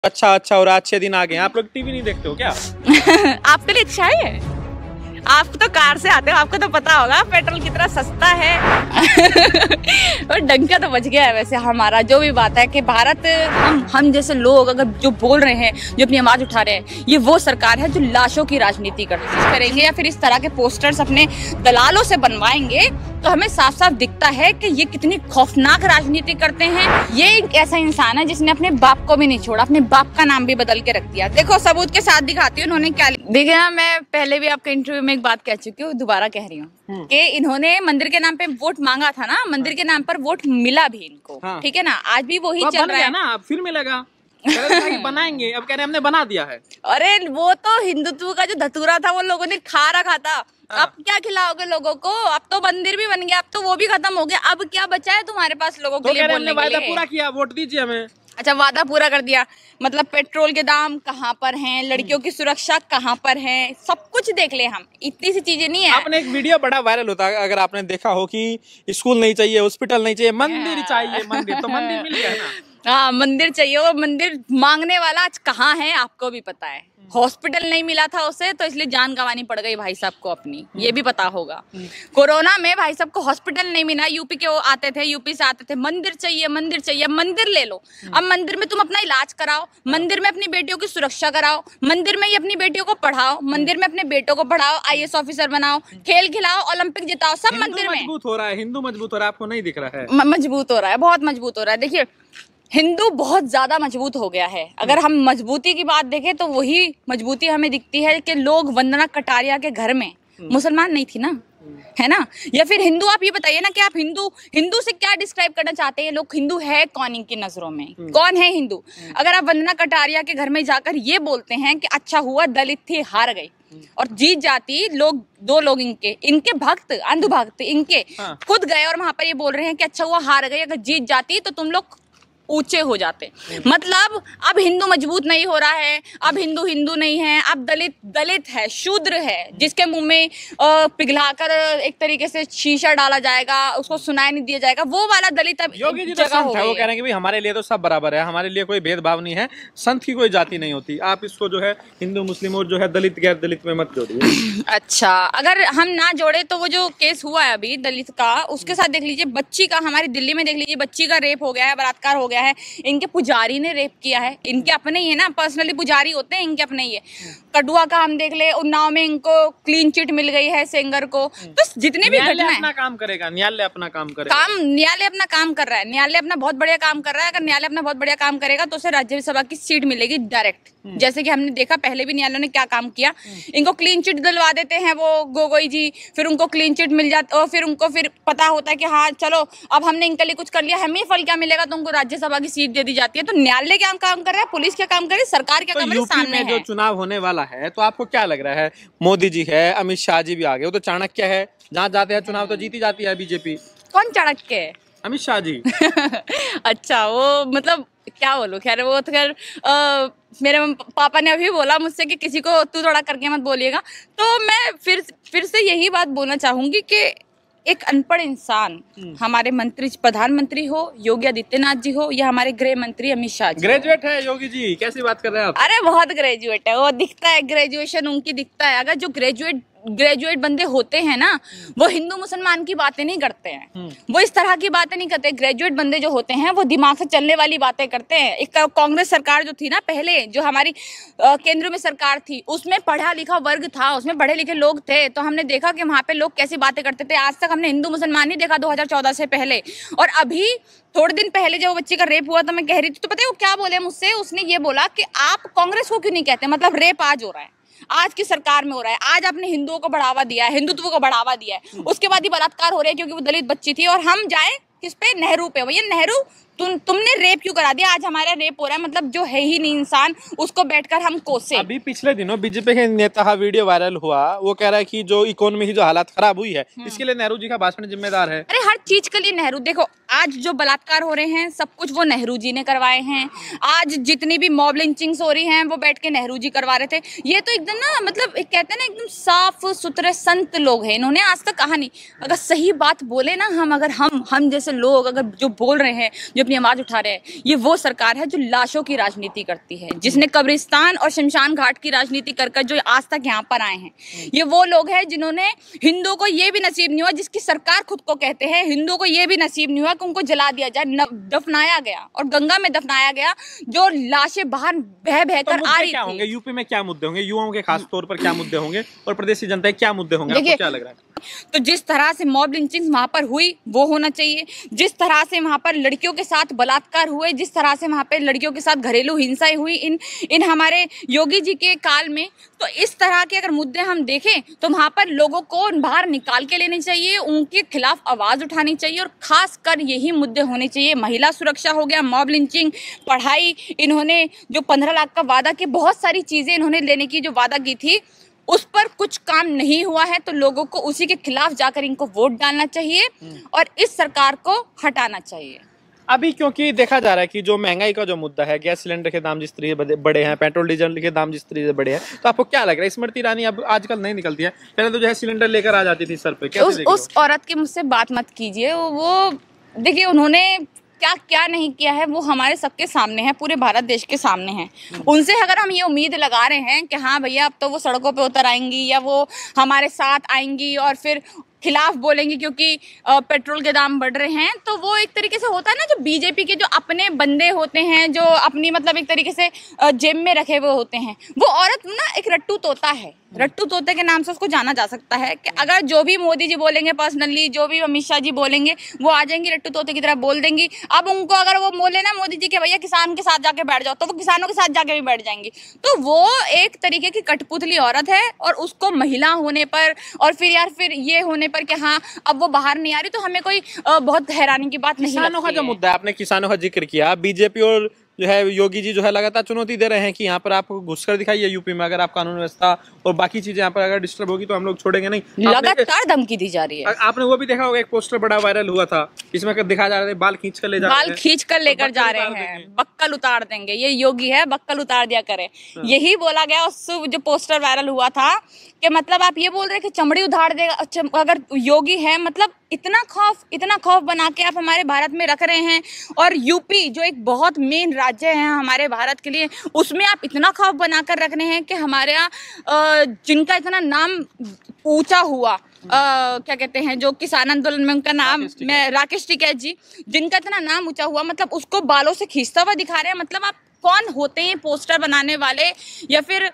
अच्छा अच्छा और अच्छे दिन आ गए। आप लोग टीवी नहीं देखते हो क्या? आपके लिए अच्छा है? आप तो कार से आते हो, आपको तो पता होगा पेट्रोल कितना सस्ता है। और डंका तो बच गया है वैसे हमारा। जो भी बात है कि भारत, हम जैसे लोग अगर जो बोल रहे हैं, जो अपनी आवाज उठा रहे हैं, ये वो सरकार है जो लाशों की राजनीति करेंगे या फिर इस तरह के पोस्टर्स अपने दलालों से बनवाएंगे, तो हमें साफ साफ दिखता है कि ये कितनी खौफनाक राजनीति करते हैं। ये एक ऐसा इंसान है जिसने अपने बाप को भी नहीं छोड़ा, अपने बाप का नाम भी बदल के रख दिया। देखो सबूत के साथ दिखाती हूँ उन्होंने क्या देखिए ना। मैं पहले भी आपके इंटरव्यू में एक बात कह चुकी हूँ, दोबारा कह रही हूँ कि इन्होंने मंदिर के नाम पे वोट मांगा था ना, मंदिर के नाम पर वोट मिला भी इनको, ठीक है ना। आज भी वही चल रहा है ना, फिर मिलेगा। बनाएंगे, अब कह रहे हमने बना दिया है। अरे वो तो हिंदुत्व का जो धतूरा था वो लोगों ने खा रखा था। अब क्या खिलाओगे लोगों को? अब तो मंदिर भी बन गया, अब तो वो भी खत्म हो गया। अब क्या बचा है तुम्हारे पास लोगों के लिए बोलने के लिए? वादा पूरा किया, वोट दीजिए हमें। अच्छा, वादा पूरा कर दिया मतलब पेट्रोल के दाम कहाँ पर हैं, लड़कियों की सुरक्षा कहाँ पर है, सब कुछ देख ले हम। इतनी सी चीजें नहीं है। आपने एक वीडियो बड़ा वायरल होता है, अगर आपने देखा हो कि स्कूल नहीं चाहिए, हॉस्पिटल नहीं चाहिए, मंदिर चाहिए। मंदिर तो मंदिर मिल गया ना। हाँ, मंदिर चाहिए। वो मंदिर मांगने वाला आज कहाँ है आपको भी पता है। हॉस्पिटल नहीं मिला था उसे, तो इसलिए जान गंवानी पड़ गई भाई साहब को अपनी, ये भी पता होगा। कोरोना में भाई साहब को हॉस्पिटल नहीं मिला, यूपी के वो आते थे, यूपी से आते थे, मंदिर चाहिए मंदिर चाहिए। मंदिर ले लो, अब मंदिर में तुम अपना इलाज कराओ, मंदिर में अपनी बेटियों की सुरक्षा कराओ, मंदिर में ही अपनी बेटियों को पढ़ाओ, मंदिर में अपने बेटों को पढ़ाओ, IAS ऑफिसर बनाओ, खेल खिलाओ, ओलंपिक जिताओ, सब मंदिर में। मजबूत हो रहा है, हिंदू मजबूत हो रहा है, आपको नहीं दिख रहा है? मजबूत हो रहा है, बहुत मजबूत हो रहा है। देखिए हिंदू बहुत ज्यादा मजबूत हो गया है। अगर हम मजबूती की बात देखें तो वही मजबूती हमें दिखती है कि लोग वंदना कटारिया के घर में मुसलमान नहीं थी ना, है ना। या फिर हिंदू, आप ये बताइए ना कि आप हिंदू से क्या डिस्क्राइब करना चाहते हैं? लोग हिंदू है कौन इनकी नजरों में? कौन है हिंदू? अगर आप वंदना कटारिया के घर में जाकर ये बोलते हैं कि अच्छा हुआ दलित थी हार गई और जीत जाती, लोग दो लोग इनके भक्त, अंध भक्त इनके खुद गए और वहां पर ये बोल रहे हैं कि अच्छा हुआ हार गई, अगर जीत जाती तो तुम लोग ऊंचे हो जाते। मतलब अब हिंदू मजबूत नहीं हो रहा है, अब हिंदू हिंदू नहीं है, अब दलित दलित है, शूद्र है, जिसके मुंह में पिघलाकर एक तरीके से शीशा डाला जाएगा, उसको सुनाई नहीं दिया जाएगा, वो वाला दलित अब योगी जी तो संत है, वो कह रहे हैं कि भाई हमारे लिए तो सब बराबर है, हमारे लिए कोई भेदभाव नहीं है, संत की कोई जाति नहीं होती। आप इसको जो है हिंदू मुस्लिम और जो है दलित गैर दलित में मत जोड़िए। अच्छा, अगर हम ना जोड़े तो वो जो केस हुआ है अभी दलित का, उसके साथ देख लीजिए बच्ची का, हमारी दिल्ली में देख लीजिए बच्ची का रेप हो गया है, बलात्कार हो गया है, इनके पुजारी ने रेप किया है। इनके अपने ही है ना, पर्सनली पुजारी होते हैं इनके अपने ही है। कठुआ का हम देख ले, उन्नाव में इनको क्लीन चिट मिल गई है सेंगर को। तो जितने भी घटना है, अपना काम करेगा, न्यायालय अपना काम करेगा। न्यायालय अपना काम कर रहा है, न्यायालय अपना बहुत बढ़िया काम कर रहा है। अगर न्यायालय अपना बहुत बढ़िया काम करेगा तो उसे राज्यसभा की सीट मिलेगी डायरेक्ट। जैसे कि हमने देखा पहले भी न्यायालय ने क्या काम किया, इनको क्लीन चिट दिलवा देते हैं वो गोगोई जी, फिर उनको क्लीन चिट मिल जाती और फिर उनको फिर पता होता है कि हाँ चलो अब हमने इनके लिए कुछ कर लिया, हमें फल क्या मिलेगा, तो उनको राज्यसभा की सीट दे दी जाती है। तो न्यायालय क्या काम कर रहा है, पुलिस क्या काम कर रही है, सरकार क्या काम कर रही है? सामने जो चुनाव होने वाला है, तो आपको क्या लग रहा है? मोदी जी है, अमित शाह जी भी आ गए, वो तो चाणक्य है, जहाँ जाते हैं चुनाव तो जीती जाती है बीजेपी। कौन चाणक्य है? अमित शाह जी। अच्छा, वो मतलब क्या बोलूं, खैर वो तो खैर मेरे पापा ने अभी बोला मुझसे कि किसी को तू थोड़ा करके मत बोलिएगा। तो मैं फिर से यही बात बोलना चाहूंगी कि एक अनपढ़ इंसान, हमारे मंत्री प्रधानमंत्री हो योगी आदित्यनाथ जी हो या हमारे गृह मंत्री अमित शाह जी, ग्रेजुएट है योगी जी, कैसी बात कर रहे हैं आप? अरे बहुत ग्रेजुएट है, वो दिखता है, ग्रेजुएशन उनकी दिखता है। अगर जो ग्रेजुएट बंदे होते हैं ना, वो हिंदू मुसलमान की बातें नहीं करते हैं, वो इस तरह की बातें नहीं करते। ग्रेजुएट बंदे जो होते हैं वो दिमाग से चलने वाली बातें करते हैं। एक कांग्रेस सरकार जो थी ना पहले, जो हमारी केंद्र में सरकार थी, उसमें पढ़ा लिखा वर्ग था, उसमें पढ़े लिखे लोग थे, तो हमने देखा कि वहाँ पे लोग कैसी बातें करते थे। आज तक हमने हिंदू मुसलमान नहीं देखा 2014 से पहले। और अभी थोड़े दिन पहले जब वो बच्ची का रेप हुआ तो मैं कह रही थी, तो पता है वो क्या बोले मुझसे? उसने ये बोला कि आप कांग्रेस को क्यों नहीं कहते, मतलब रेप आज हो रहा है, आज की सरकार में हो रहा है, आज आपने हिंदुओं को बढ़ावा दिया है, हिंदुत्व को बढ़ावा दिया है, उसके बाद ही बलात्कार हो रहे हैं क्योंकि वो दलित बच्ची थी, और हम जाए किस पे? नेहरू पे। भैया नेहरू तुमने रेप क्यों करा दिया? आज हमारा रेप हो रहा है, मतलब जो है ही नहीं इंसान, उसको बैठकर हम कोसे। अभी पिछले दिनों बीजेपी के नेता का वीडियो वायरल हुआ, वो कह रहा है कि जो इकोनॉमी की जो हालत खराब हुई है, इसके लिए नेहरू जी का भाषण जिम्मेदार है। अरे हर चीज के लिए नेहरू, देखो आज जो बलात्कार हो रहे हैं सब कुछ वो नेहरू जी ने करवाए हैं। आज जितनी भी मॉब लिंचिंग्स हो रही हैं वो बैठ के नेहरू जी करवा रहे थे। ये तो एकदम ना मतलब एक कहते हैं ना एकदम साफ सुथरे संत लोग हैं, इन्होंने आज तक कहा नहीं। अगर सही बात बोले ना हम जैसे लोग अगर जो बोल रहे हैं, जो अपनी आवाज उठा रहे हैं, ये वो सरकार है जो लाशों की राजनीति करती है, जिसने कब्रिस्तान और शमशान घाट की राजनीति कर जो आज तक यहाँ पर आए हैं। ये वो लोग हैं जिन्होंने हिंदुओं को ये भी नसीब नहीं हुआ, जिसकी सरकार खुद को कहते हैं हिंदुओं को ये भी नसीब नहीं हुआ कि उनको जला दिया जाए, दफनाया गया और गंगा में दफनाया गया, जो लाशें बाहर बह कर आ रही थी। यूपी में क्या मुद्दे होंगे, युवाओं के खास तौर पर क्या मुद्दे होंगे और प्रदेश की जनता के क्या मुद्दे होंगे, आपको क्या लग रहा है? तो जिस तरह से मॉब लिंचिंग वहां पर हुई वो होना चाहिए, जिस तरह से वहां पर लड़कियों के साथ बलात्कार हुए, जिस तरह से वहां पर लड़कियों के साथ घरेलू हिंसाएं हुई इन हमारे योगी जी के काल में, तो इस तरह के अगर मुद्दे हम देखें तो वहां पर लोगों को बाहर निकाल के लेने चाहिए, उनके खिलाफ आवाज उठानी चाहिए और खासकर यही मुद्दे होने चाहिए। महिला सुरक्षा हो गया, मॉब लिंचिंग, पढ़ाई, इन्होंने जो 15 लाख का वादा किया, बहुत सारी चीजें इन्होंने लेने की जो वादा की थी उस पर कुछ काम नहीं हुआ है, तो लोगों को उसी के खिलाफ जाकर इनको वोट डालना चाहिए और इस सरकार को हटाना चाहिए। अभी क्योंकि देखा जा रहा है कि जो महंगाई का जो मुद्दा है, गैस सिलेंडर के दाम जिस तरीके से बढ़े हैं, पेट्रोल डीजल के दाम जिस तरीके से बढ़े हैं, तो आपको क्या लग रहा है? स्मृति ईरानी अब आजकल नहीं निकलती है, पहले तो जो है सिलेंडर लेकर आ जाती थी सर पे। उस औरत की मुझसे बात मत कीजिए, वो देखिए उन्होंने क्या क्या नहीं किया है वो हमारे सबके सामने है, पूरे भारत देश के सामने है। उनसे अगर हम ये उम्मीद लगा रहे हैं कि हाँ भैया अब तो वो सड़कों पे उतर आएंगी या वो हमारे साथ आएंगी और फिर खिलाफ बोलेंगे क्योंकि पेट्रोल के दाम बढ़ रहे हैं, तो वो एक तरीके से होता है ना, जो बीजेपी के जो अपने बंदे होते हैं, जो अपनी मतलब एक तरीके से जेब में रखे हुए होते हैं। वो औरत ना एक रट्टू तोता है, रट्टू तोते के नाम से उसको जाना जा सकता है कि अगर जो भी मोदी जी बोलेंगे पर्सनली, जो भी अमित शाह जी बोलेंगे, वो आ जाएंगी रट्टू तोते की तरह बोल देंगी। अब उनको अगर वो बोले ना मोदी जी के भैया किसान के साथ जाके बैठ जाओ, तो वो किसानों के साथ जाके भी बैठ जाएंगी। तो वो एक तरीके की कठपुतली औरत है और उसको महिला होने पर और फिर ये होने पर कि हाँ अब वो बाहर नहीं आ रही, तो हमें कोई बहुत हैरानी की बात नहीं लगती है। किसानों का जो मुद्दा है, आपने किसानों का जिक्र किया, बीजेपी और जो है योगी जी जो है लगातार चुनौती दे रहे हैं कि यहाँ पर आप घुसकर दिखाइए यूपी में, अगर आप कानून व्यवस्था और बाकी चीजें यहाँ पर अगर डिस्टर्ब होगी तो हम लोग छोड़ेंगे नहीं। लगातार धमकी दी जा रही है। आपने वो भी देखा होगा, एक पोस्टर बड़ा वायरल हुआ था, इसमें दिखा जा रहा है बाल खींच कर ले जा रहे हैं, बाल खींच कर लेकर जा रहे हैं, बक्कल उतार देंगे, ये योगी है बक्कल उतार दिया करे। यही बोला गया उस जो पोस्टर वायरल हुआ था कि मतलब आप ये बोल रहे हैं कि चमड़ी उधार देगा अगर योगी है, मतलब इतना खौफ बना के आप हमारे भारत में रख रहे हैं। और यूपी जो एक बहुत मेन राज्य है हमारे भारत के लिए, उसमें आप इतना खौफ बनाकर रख रहे हैं कि हमारे यहाँ जिनका इतना नाम ऊंचा हुआ, क्या कहते हैं जो किसान आंदोलन में उनका नाम राकेश टिकैत जी, जिनका इतना नाम ऊंचा हुआ, मतलब उसको बालों से खींचता हुआ दिखा रहे हैं। मतलब आप कौन होते हैं पोस्टर बनाने वाले, या फिर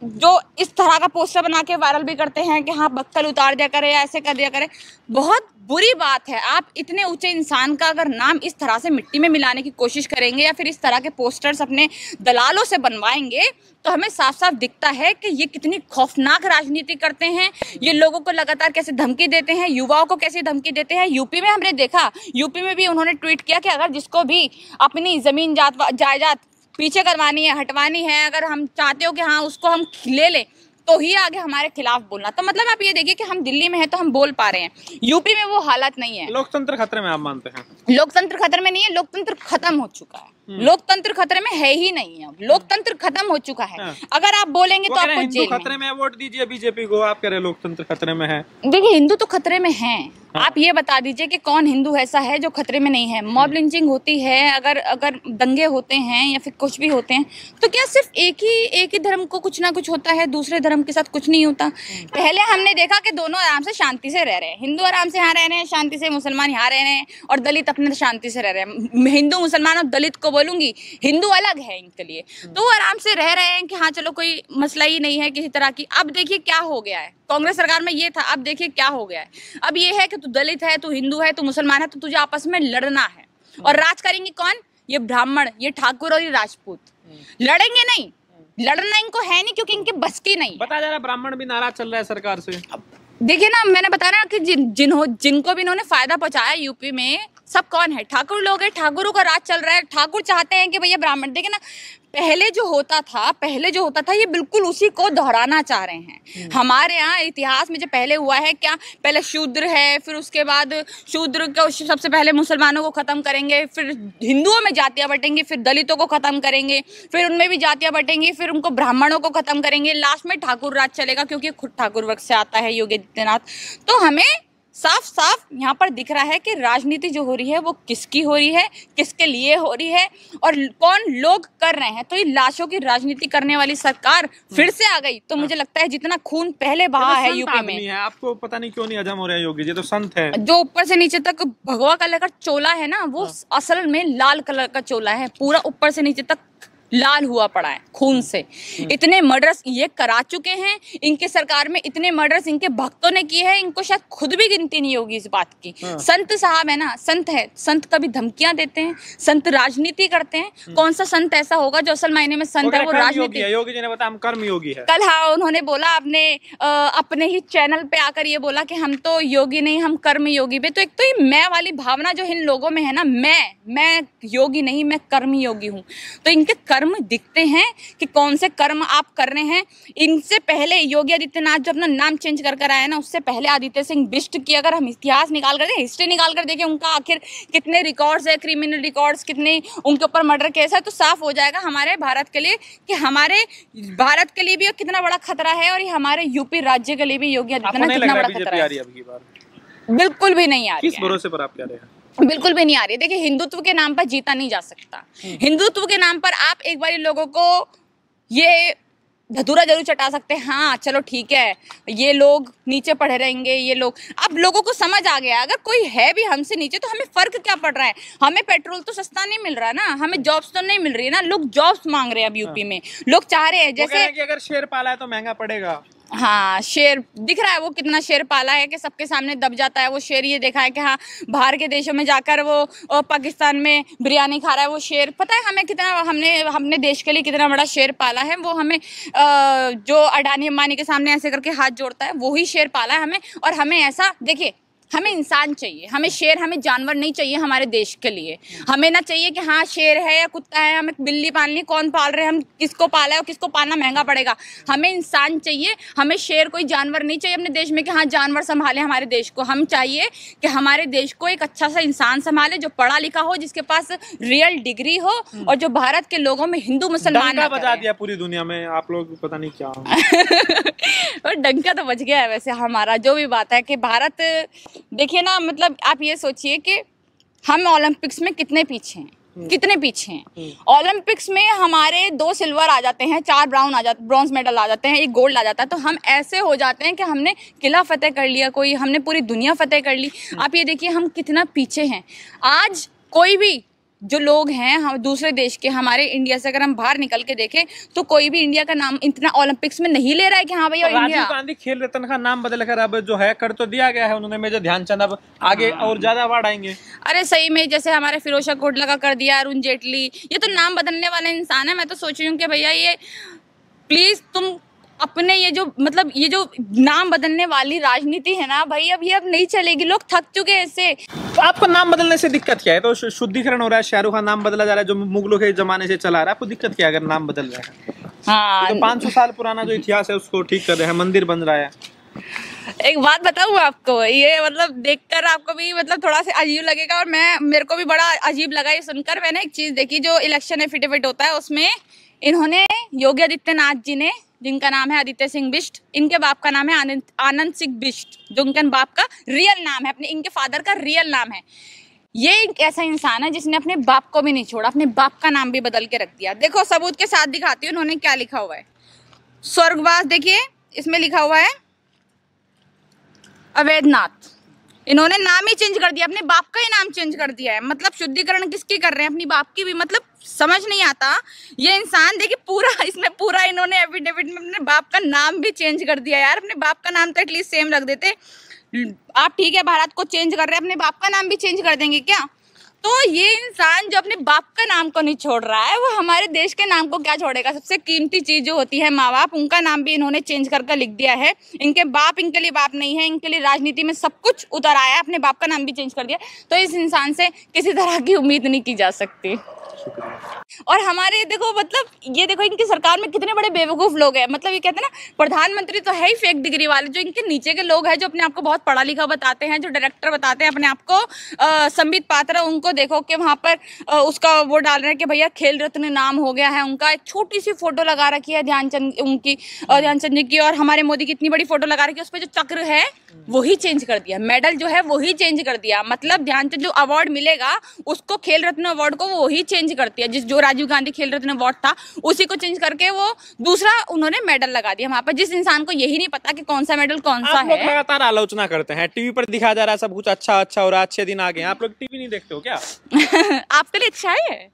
जो इस तरह का पोस्टर बना के वायरल भी करते हैं कि हाँ बक्कल उतार दिया करे या ऐसे कर दिया करे। बहुत बुरी बात है, आप इतने ऊंचे इंसान का अगर नाम इस तरह से मिट्टी में मिलाने की कोशिश करेंगे या फिर इस तरह के पोस्टर्स अपने दलालों से बनवाएंगे, तो हमें साफ साफ दिखता है कि ये कितनी खौफनाक राजनीति करते हैं। ये लोगों को लगातार कैसे धमकी देते हैं, युवाओं को कैसे धमकी देते हैं। यूपी में हमने देखा, यूपी में भी उन्होंने ट्वीट किया कि अगर जिसको भी अपनी जमीन जायदाद पीछे करवानी है, हटवानी है, अगर हम चाहते हो कि हाँ उसको हम ले लें, तो ही आगे हमारे खिलाफ बोलना। तो मतलब आप ये देखिए कि हम दिल्ली में हैं तो हम बोल पा रहे हैं, यूपी में वो हालत नहीं है। लोकतंत्र खतरे में आप मानते हैं? लोकतंत्र खतरे में नहीं है, लोकतंत्र खत्म हो चुका है। लोकतंत्र खतरे में है ही नहीं है, लोकतंत्र खत्म हो चुका है। अगर आप बोलेंगे तो आपको जेल में। खतरे में, वोट दीजिए बीजेपी को, आप कह रहे लोकतंत्र खतरे में है। देखिए हिंदू तो खतरे में है, आप ये बता दीजिए कि कौन हिंदू ऐसा है जो खतरे में नहीं है। मॉब लिंचिंग होती है, अगर दंगे होते हैं या फिर कुछ भी होते हैं, तो क्या सिर्फ एक ही धर्म को कुछ ना कुछ होता है, दूसरे धर्म के साथ कुछ नहीं होता? पहले हमने देखा कि दोनों आराम से शांति से रह रहे हैं, हिंदू आराम से यहाँ रह रहे हैं शांति से, मुसलमान यहाँ रह रहे हैं और दलित अपने शांति से रह रहे हैं। हिंदू मुसलमान और दलित को बोलूंगी, हिंदू अलग है इनके लिए, तो वो आराम से रह रहे हैं कि हाँ चलो कोई मसला ही नहीं है किसी तरह की। अब देखिए क्या हो गया है, कांग्रेस सरकार में ये था, अब देखिए क्या हो गया है। अब ये है कि तू दलित है, तू हिंदू है, तू मुसलमान है, तो तुझे आपस में लड़ना है। और राज करेंगे कौन? ये ब्राह्मण, ये ठाकुर और ये राजपूत। लड़ेंगे नहीं, लड़ना इनको है नहीं, क्योंकि इनके बस की नहीं। बता जा रहा ब्राह्मण भी नाराज चल रहा है सरकार से। देखिए ना, मैंने बताया ना कि जिनको भी इन्होंने फायदा पहुंचाया यूपी में, सब कौन है? ठाकुर लोग हैं, ठाकुरों का राज चल रहा है। ठाकुर चाहते हैं कि भैया ब्राह्मण, देखे ना पहले जो होता था ये बिल्कुल उसी को दोहराना चाह रहे हैं। हमारे यहाँ इतिहास में जो पहले हुआ है, क्या पहले शूद्र है, फिर उसके बाद शूद्र को सबसे पहले मुसलमानों को खत्म करेंगे, फिर हिंदुओं में जातियां बटेंगी, फिर दलितों को खत्म करेंगे, फिर उनमें भी जातियां बटेंगी, फिर उनको ब्राह्मणों को खत्म करेंगे, लास्ट में ठाकुर राज चलेगा, क्योंकि खुद ठाकुर वर्ग से आता है योगी आदित्यनाथ। तो हमें साफ साफ यहाँ पर दिख रहा है कि राजनीति जो हो रही है वो किसकी हो रही है, किसके लिए हो रही है और कौन लोग कर रहे हैं। तो ये लाशों की राजनीति करने वाली सरकार फिर से आ गई। तो मुझे लगता है जितना खून पहले बहा है यूपी में, आपको पता नहीं क्यों नहीं हजम हो रहा है योगी जी, तो संत है। जो ऊपर से नीचे तक भगवा कलर का चोला है ना, वो असल में लाल कलर का चोला है, पूरा ऊपर से नीचे तक लाल हुआ पड़ा है खून से। इतने मर्डर्स ये करा चुके हैं, इनके सरकार में इतने मर्डर्स इनके भक्तों ने किए हैं, इनको शायद खुद भी गिनती नहीं होगी इस बात की। संत साहब है ना, संत है, संत कभी धमकियां देते हैं, संत राजनीति करते हैं। कौन सा संत ऐसा होगा जो असल मायने में संत है? वो राजनीति। योगी जी ने बताया हम कर्म योगी है। कल हाँ उन्होंने बोला, अपने ही चैनल पे आकर ये बोला कि हम तो योगी नहीं, हम कर्म योगी भी। तो एक तो ये मैं वाली भावना जो इन लोगों में है ना, मैं योगी नहीं, मैं कर्म योगी हूँ। तो इनके कर्म दिखते हैं कि कौन से कर्म आप कर रहे हैं। इनसे पहले योगी आदित्यनाथ जो अपना नाम चेंज कर आया ना, उससे पहले आदित्य सिंह बिष्ट की अगर हम इतिहास निकाल कर दें, हिस्ट्री निकाल कर देखें, उनका आखिर कितने रिकॉर्ड्स है, क्रिमिनल रिकॉर्ड्स कितने, उनके ऊपर मर्डर केस है, तो साफ हो जाएगा हमारे भारत के लिए कि हमारे भारत के लिए भी कितना बड़ा खतरा है और ये हमारे यूपी राज्य के लिए भी योगी आदित्यनाथ कितना बड़ा खतरा है। बिल्कुल भी नहीं आ रही। किस भरोसे पर आप कह रहे हैं? बिल्कुल भी नहीं आ रही। देखिए हिंदुत्व के नाम पर जीता नहीं जा सकता। हिंदुत्व के नाम पर आप एक बार लोगों को ये धतूरा जरूर चटा सकते हैं, हाँ चलो ठीक है, ये लोग नीचे पड़े रहेंगे, ये लोग, अब लोगों को समझ आ गया अगर कोई है भी हमसे नीचे तो हमें फर्क क्या पड़ रहा है। हमें पेट्रोल तो सस्ता नहीं मिल रहा ना, हमें जॉब्स तो नहीं मिल रही है ना, लोग जॉब्स मांग रहे हैं अब यूपी में, लोग चाह रहे हैं जैसे कि अगर शेर पाला है तो महंगा पड़ेगा। हाँ शेर दिख रहा है, वो कितना शेर पाला है कि सबके सामने दब जाता है वो शेर। ये देखा है कि हाँ बाहर के देशों में जाकर वो पाकिस्तान में बिरयानी खा रहा है वो शेर। पता है हमें कितना, हमने देश के लिए कितना बड़ा शेर पाला है। वो हमें जो अडानी अंबानी के सामने ऐसे करके हाथ जोड़ता है वो ही शेर पाला है हमें। और हमें ऐसा, देखिए हमें इंसान चाहिए, हमें शेर, हमें जानवर नहीं चाहिए हमारे देश के लिए। हमें ना चाहिए कि हाँ शेर है या कुत्ता है, हमें बिल्ली पालनी, कौन पाल रहे हैं, हम किसको पाला है और किसको पालना महंगा पड़ेगा। हमें इंसान चाहिए, हमें शेर कोई जानवर नहीं चाहिए अपने देश में कि हाँ जानवर संभाले हमारे देश को। हम चाहिए कि हमारे देश को एक अच्छा सा इंसान संभाले जो पढ़ा लिखा हो, जिसके पास रियल डिग्री हो और जो भारत के लोगों में हिंदू मुसलमान डंका बजा दिया पूरी दुनिया में आप लोग, पता नहीं क्या और डंका तो बज गया है वैसे हमारा। जो भी बात है कि भारत, देखिए ना, मतलब आप ये सोचिए कि हम ओलंपिक्स में कितने पीछे हैं, कितने पीछे हैं। ओलंपिक्स में हमारे 2 सिल्वर आ जाते हैं, 4 ब्रॉन्ज मेडल आ जाते हैं, 1 गोल्ड आ जाता है, तो हम ऐसे हो जाते हैं कि हमने किला फतेह कर लिया, कोई हमने पूरी दुनिया फतेह कर ली। आप ये देखिए हम कितना पीछे हैं। आज कोई भी जो लोग हैं हम दूसरे देश के, हमारे इंडिया से अगर हम बाहर निकल के देखें तो कोई भी इंडिया का नाम इतना ओलंपिक्स में नहीं ले रहा है कि हाँ भैया इंडिया। राजीव गांधी खेल रत्न का नाम बदलकर अब जो है कर तो दिया गया है उन्होंने, मेजर ध्यानचंद, अब आगे और ज्यादा अवार्ड आएंगे। अरे सही में, जैसे हमारे फिरोज कोटला का कर दिया, अरुण जेटली, ये तो नाम बदलने वाले इंसान है। मैं तो सोच रही हूँ कि भैया ये प्लीज तुम अपने ये जो, मतलब ये जो नाम बदलने वाली राजनीति है ना भाई, अब ये अब नहीं चलेगी, लोग थक चुके हैं इससे। तो आपको नाम बदलने से दिक्कत क्या है? तो शुद्धिकरण हो रहा है, शाहरुख खान नाम बदला जा रहा है जो मुगलों के जमाने से चला रहा है, आपको दिक्कत क्या है अगर नाम बदल रहा है? हाँ तो 500 साल पुराना जो इतिहास है उसको ठीक कर रहे हैं, मंदिर बन रहा है। एक बात बताऊँ आपको, ये मतलब देखकर आपको भी मतलब थोड़ा सा अजीब लगेगा और मेरे को भी बड़ा अजीब लगा ये सुनकर। मैंने एक चीज देखी, जो इलेक्शन एफिडेविट होता है उसमें इन्होंने योगी आदित्यनाथ जी ने, जिनका नाम है आदित्य सिंह बिष्ट, इनके बाप का नाम है आनंद सिंह बिष्ट, जो उनके बाप का रियल नाम है, अपने इनके फादर का रियल नाम है। ये एक ऐसा इंसान है जिसने अपने बाप को भी नहीं छोड़ा, अपने बाप का नाम भी बदल के रख दिया। देखो सबूत के साथ दिखाती हूँ उन्होंने क्या लिखा हुआ है। स्वर्गवास, देखिए इसमें लिखा हुआ है अवैधनाथ। इन्होंने नाम ही चेंज कर दिया, अपने बाप का ही नाम चेंज कर दिया है। मतलब शुद्धिकरण किसकी कर रहे हैं? अपनी बाप की भी। मतलब समझ नहीं आता ये इंसान। देखिए पूरा इसमें पूरा इन्होंने एफिडेविट में अपने बाप का नाम भी चेंज कर दिया। यार अपने बाप का नाम तो एटलीस्ट सेम रख देते। आप ठीक है भारत को चेंज कर रहे हैं, अपने बाप का नाम भी चेंज कर देंगे क्या? तो ये इंसान जो अपने बाप का नाम को नहीं छोड़ रहा है, वो हमारे देश के नाम को क्या छोड़ेगा। सबसे कीमती चीज जो होती है माँ बाप, उनका नाम भी इन्होंने चेंज करके लिख दिया है। इनके बाप इनके लिए बाप नहीं है, इनके लिए राजनीति में सब कुछ उतर आया, अपने बाप का नाम भी चेंज कर दिया। तो इस इंसान से किसी तरह की उम्मीद नहीं की जा सकती। और हमारे देखो मतलब ये देखो इनकी सरकार में कितने बड़े बेवकूफ लोग हैं। मतलब ये कहते हैं ना, प्रधानमंत्री तो है ही फेक डिग्री वाले। जो इनके नीचे के लोग हैं, जो अपने आप को बहुत पढ़ा लिखा बताते हैं, जो डायरेक्टर बताते हैं अपने आप को, संबित पात्रा, उनको देखो कि वहां पर उसका वो डाल रहे हैं कि भैया खेल रत्न नाम हो गया है उनका। एक छोटी सी फोटो लगा रखी है ध्यानचंद उनकी, ध्यानचंद जी की, और हमारे मोदी की इतनी बड़ी फोटो लगा रखी है। उस पर जो चक्र है वही चेंज कर दिया, मेडल जो है वही चेंज कर दिया। मतलब ध्यानचंद जो अवार्ड मिलेगा उसको, खेल रत्न अवार्ड को, वो वही चेंज कर दिया। जो राजीव गांधी खेल रत्न अवार्ड था उसी को चेंज करके वो दूसरा उन्होंने मेडल लगा दिया वहां पर, जिस इंसान को यही नहीं पता कि कौन सा मेडल कौन सा है। लगातार आलोचना करते हैं, टीवी पर दिखाया जा रहा है सब कुछ अच्छा अच्छा और अच्छे दिन आ गए। आप लोग टीवी नहीं देखते हो क्या? आपके लिए अच्छा है,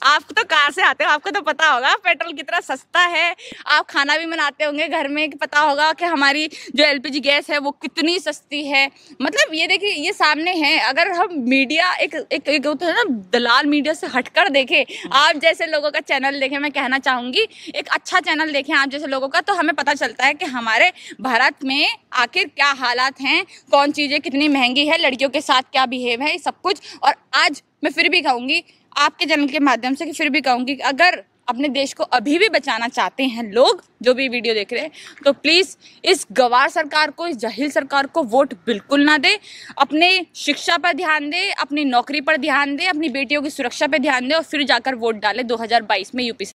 आप तो कार से आते हो, आपको तो पता होगा पेट्रोल कितना सस्ता है। आप खाना भी बनाते होंगे घर में, कि पता होगा कि हमारी जो एलपीजी गैस है वो कितनी सस्ती है। मतलब ये देखिए, ये सामने है। अगर हम मीडिया एक होता है ना, दलाल मीडिया से हटकर देखें, आप जैसे लोगों का चैनल देखें, मैं कहना चाहूंगी एक अच्छा चैनल देखें आप जैसे लोगों का, तो हमें पता चलता है कि हमारे भारत में आखिर क्या हालात हैं, कौन चीज़ें कितनी महंगी है, लड़कियों के साथ क्या बिहेव है, सब कुछ। और आज मैं फिर भी कहूँगी आपके चैनल के माध्यम से, कि फिर भी कहूँगी अगर अपने देश को अभी भी बचाना चाहते हैं लोग जो भी वीडियो देख रहे हैं, तो प्लीज़ इस गवार सरकार को, इस जाहिल सरकार को वोट बिल्कुल ना दे। अपने शिक्षा पर ध्यान दे, अपनी नौकरी पर ध्यान दे, अपनी बेटियों की सुरक्षा पर ध्यान दे, और फिर जाकर वोट डालें 2022 में यूपी।